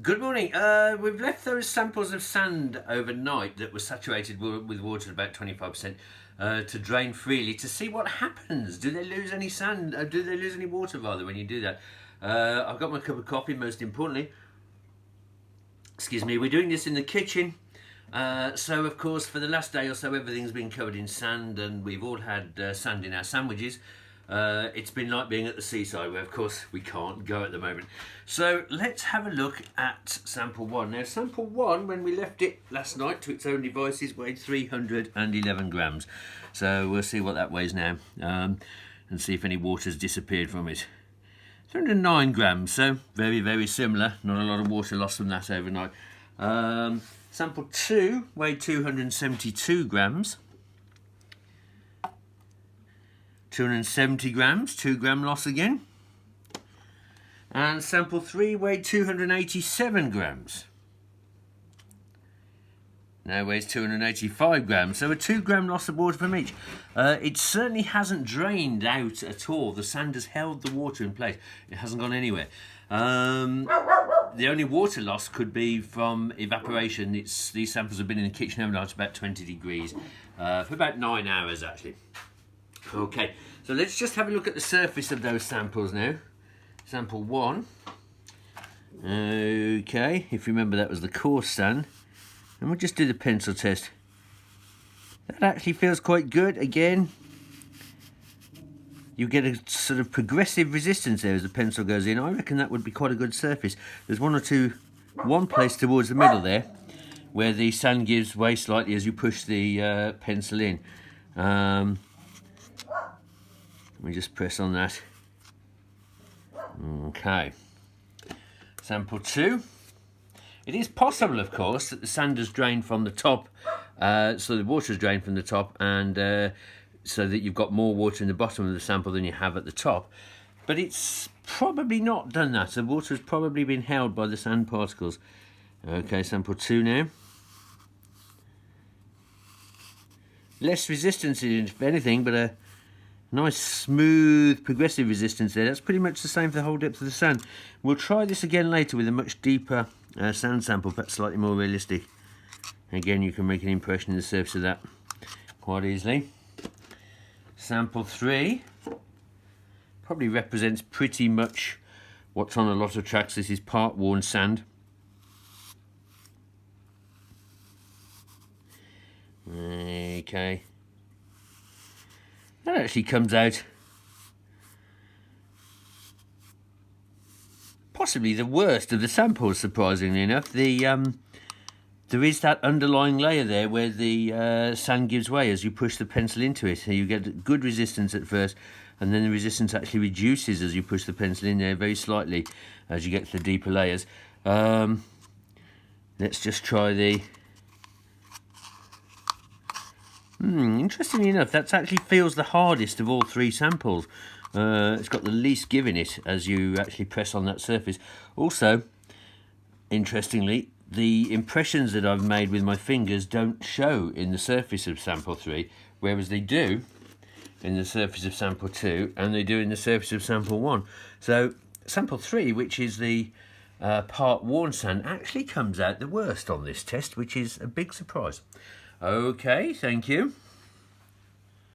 Good morning. We've left those samples of sand overnight that were saturated with water at about 25% to drain freely to see what happens. Do they lose any sand? Do they lose any water rather when you do that? I've got my cup of coffee, most importantly. Excuse me, we're doing this in the kitchen. So of course for the last day or so everything's been covered in sand and we've all had sand in our sandwiches. It's been like being at the seaside where of course we can't go at the moment. So let's have a look at sample 1. Now sample 1, when we left it last night to its own devices, weighed 311 grams. So we'll see what that weighs now and see if any water's disappeared from it. 309 grams, so very, very similar. Not a lot of water lost from that overnight. Sample 2 weighed 272 grams. 270 grams, 2 gram loss again. And sample 3 weighed 287 grams. Now weighs 285 grams, so a 2 gram loss of water from each. It certainly hasn't drained out at all. The sand has held the water in place. It hasn't gone anywhere. The only water loss could be from evaporation. These samples have been in the kitchen overnight, about 20 degrees, for about 9 hours actually. Okay, so let's just have a look at the surface of those samples now. Sample 1. Okay, if you remember that was the coarse sand. And we'll just do the pencil test. That actually feels quite good. Again, you get a sort of progressive resistance there as the pencil goes in. I reckon that would be quite a good surface. There's one place towards the middle there where the sand gives way slightly as you push the pencil in. Let me just press on that. Okay. Sample 2. It is possible, of course, that the sand has drained from the top, so the water has drained from the top, and so that you've got more water in the bottom of the sample than you have at the top. But it's probably not done that. The water has probably been held by the sand particles. Okay, sample 2 now. Less resistance, if anything, but a nice smooth progressive resistance there. That's pretty much the same for the whole depth of the sand. We'll try this again later with a much deeper sand sample, perhaps slightly more realistic. Again, you can make an impression in the surface of that quite easily. Sample 3 probably represents pretty much what's on a lot of tracks. This is part worn sand. Okay. That actually comes out possibly the worst of the samples, surprisingly enough. There is that underlying layer there where the sand gives way as you push the pencil into it. So you get good resistance at first, and then the resistance actually reduces as you push the pencil in there very slightly as you get to the deeper layers. Let's just try the... Interestingly enough, that actually feels the hardest of all 3 samples. It's got the least give in it as you actually press on that surface. Also, interestingly, the impressions that I've made with my fingers don't show in the surface of sample 3, whereas they do in the surface of sample 2 and they do in the surface of sample 1. So sample 3, which is the part worn sand, actually comes out the worst on this test, which is a big surprise. Okay, thank you.